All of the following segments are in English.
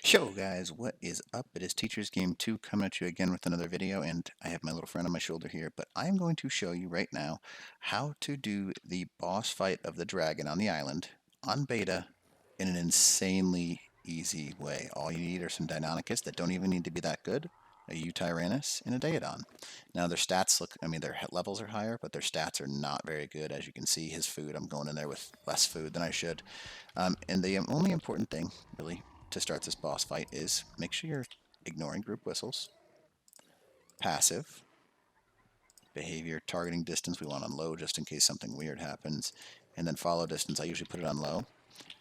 Yo guys, what is up? It is Teachers Game 2 coming at you again with another video, and I have my little friend on my shoulder here, but I'm going to show you right now how to do the boss fight of the dragon on the island on beta in an insanely easy way. All you need are some Deinonychus that don't even need to be that good, a Yutyrannus, and a Daeodon. Now their stats look, their levels are higher, but their stats are not very good. As you can see, his food, I'm going in there with less food than I should. And the only important thing, really, to start this boss fight is make sure you're ignoring group whistles, passive, behavior, targeting distance we want on low just in case something weird happens, and then follow distance. I usually put it on low.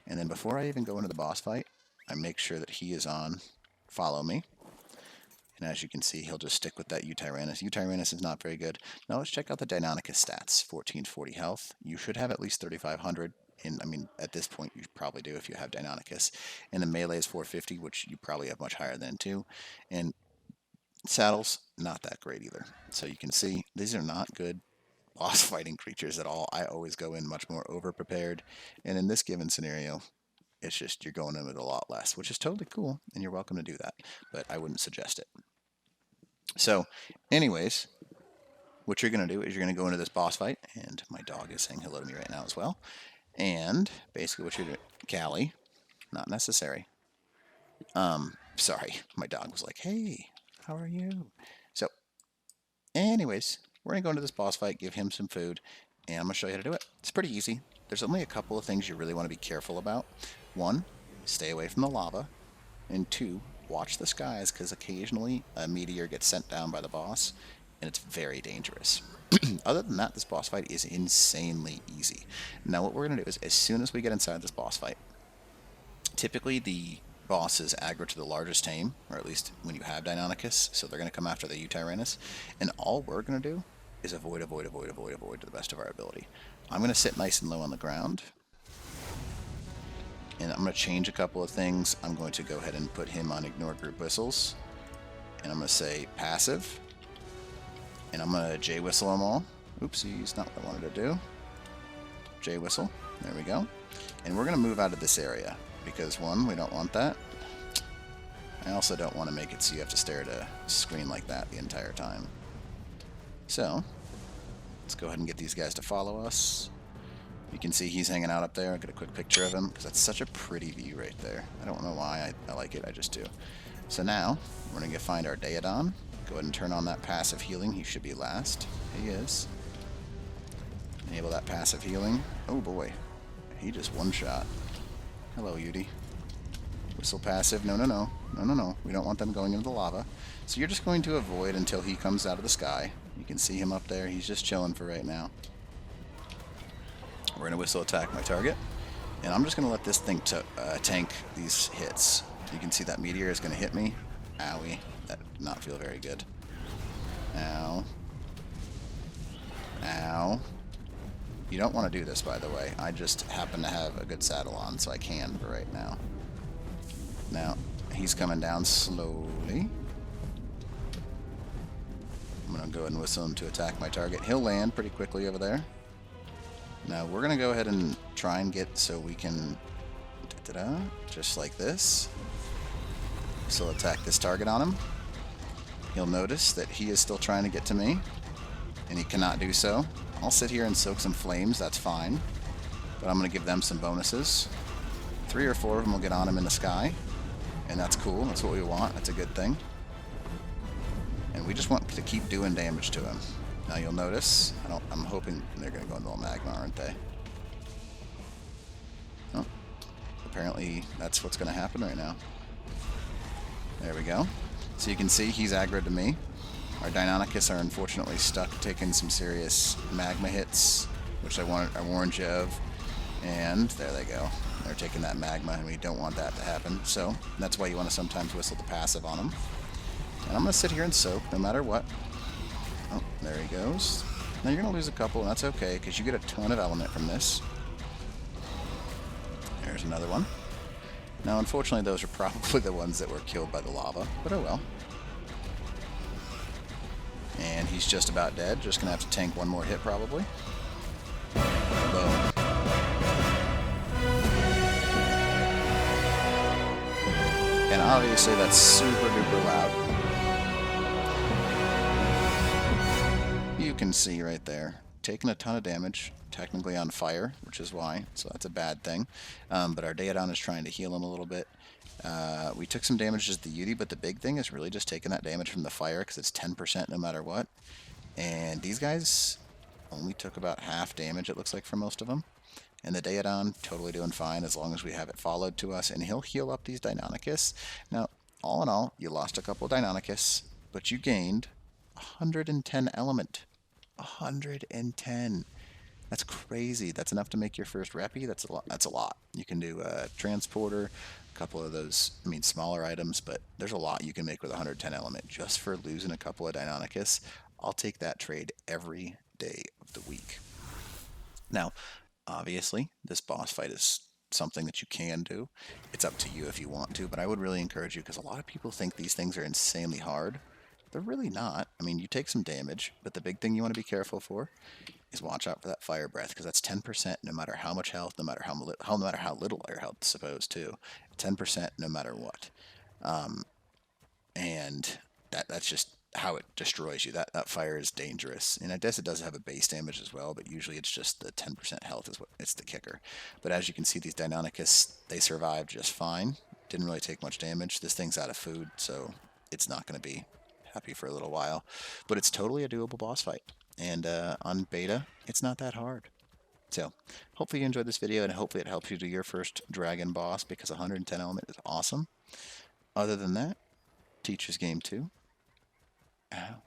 And then before I even go into the boss fight, I make sure that he is on follow me. And as you can see, he'll just stick with that Yutyrannus. Yutyrannus is not very good. Now let's check out the Deinonychus stats. 1440 health. You should have at least 3500. At this point, you probably do if you have Deinonychus. And the melee is 450, which you probably have much higher than too. And saddles, not that great either. So you can see, these are not good boss fighting creatures at all. I always go in much more over-prepared. And in this given scenario, it's just you're going in with a lot less, which is totally cool, and you're welcome to do that. But I wouldn't suggest it. So, anyways, what you're going to do is you're going to go into this boss fight, and my dog is saying hello to me right now as well. And basically what you're doing, Callie, not necessary. Sorry, my dog was like, hey, how are you? So, anyways, we're going to go into this boss fight, give him some food, and I'm going to show you how to do it. It's pretty easy. There's only a couple of things you really want to be careful about. One, stay away from the lava. And two, watch the skies, because occasionally a meteor gets sent down by the boss, and it's very dangerous. Other than that, this boss fight is insanely easy. Now what we're going to do is, as soon as we get inside this boss fight, typically the boss is aggro to the largest tame, or at least when you have Deinonychus, so they're going to come after the Yutyrannus, and all we're going to do is avoid to the best of our ability. I'm going to sit nice and low on the ground, and I'm going to change a couple of things. I'm going to go ahead and put him on ignore group whistles, and I'm going to say passive, and I'm going to J whistle them all. Oopsies, not what I wanted to do. J whistle, there we go. And we're going to move out of this area, because one, we don't want that. I also don't want to make it so you have to stare at a screen like that the entire time. So, let's go ahead and get these guys to follow us. You can see he's hanging out up there. I'll get a quick picture of him, because that's such a pretty view right there. I don't know why I like it, I just do. So now, we're going to find our Daeodon. Go ahead and turn on that passive healing. He should be last. He is. Enable that passive healing. Oh boy. He just one-shot. Hello, Yudi. Whistle passive. No. We don't want them going into the lava. So you're just going to avoid until he comes out of the sky. You can see him up there. He's just chilling for right now. We're going to whistle attack my target. And I'm just going to let this thing tank these hits. You can see that meteor is going to hit me. Owie. That did not feel very good. Ow. Ow. You don't want to do this, by the way. I just happen to have a good saddle on, so I can for right now. Now, he's coming down slowly. I'm going to go ahead and whistle him to attack my target. He'll land pretty quickly over there. Now, we're going to go ahead and try and get so we can... just like this. So attack this target on him. He'll notice that he is still trying to get to me, and he cannot do so. I'll sit here and soak some flames, that's fine. But I'm going to give them some bonuses. 3 or 4 of them will get on him in the sky, and that's cool, that's what we want, that's a good thing. And we just want to keep doing damage to him. Now you'll notice, I'm hoping they're going to go into the magma, aren't they? Oh, apparently that's what's going to happen right now. There we go. So you can see he's aggroed to me. Our Deinonychus are unfortunately stuck taking some serious magma hits, which I warned you of. And there they go. They're taking that magma, and we don't want that to happen. So that's why you want to sometimes whistle the passive on them. And I'm going to sit here and soak no matter what. Oh, there he goes. Now you're going to lose a couple, and that's okay, because you get a ton of element from this. There's another one. Now, unfortunately, those are probably the ones that were killed by the lava, but oh well. And he's just about dead. Just going to have to tank one more hit, probably. Boom. And obviously that's super duper loud. You can see right there, taking a ton of damage, technically on fire, which is why, so that's a bad thing. But our Daeodon is trying to heal him a little bit. We took some damage as the Yudi, but the big thing is really just taking that damage from the fire because it's 10% no matter what. And these guys only took about half damage, it looks like, for most of them. And the Daeodon, totally doing fine as long as we have it followed to us. And he'll heal up these Deinonychus. Now, all in all, you lost a couple Deinonychus, but you gained 110 element. 110. That's crazy. That's enough to make your first Reppy. That's a lot. That's a lot. You can do a transporter, a couple of those, I mean, smaller items, but there's a lot you can make with 110 element just for losing a couple of Deinonychus. I'll take that trade every day of the week. Now, obviously, this boss fight is something that you can do. It's up to you if you want to, but I would really encourage you because a lot of people think these things are insanely hard. They're really not. I mean, you take some damage, but the big thing you want to be careful for is watch out for that fire breath because that's 10% no matter how much health, no matter how little your health, suppose too. 10% no matter what. And that's just how it destroys you. That fire is dangerous, and I guess it does have a base damage as well, but usually it's just the 10% health is what it's the kicker. But as you can see, these Deinonychus, they survived just fine. Didn't really take much damage. This thing's out of food, so it's not going to be happy for a little while. But it's totally a doable boss fight, and on beta, it's not that hard. So hopefully you enjoyed this video, and hopefully it helps you do your first dragon boss because 110 element is awesome. Other than that, Teacher's Game 2 out.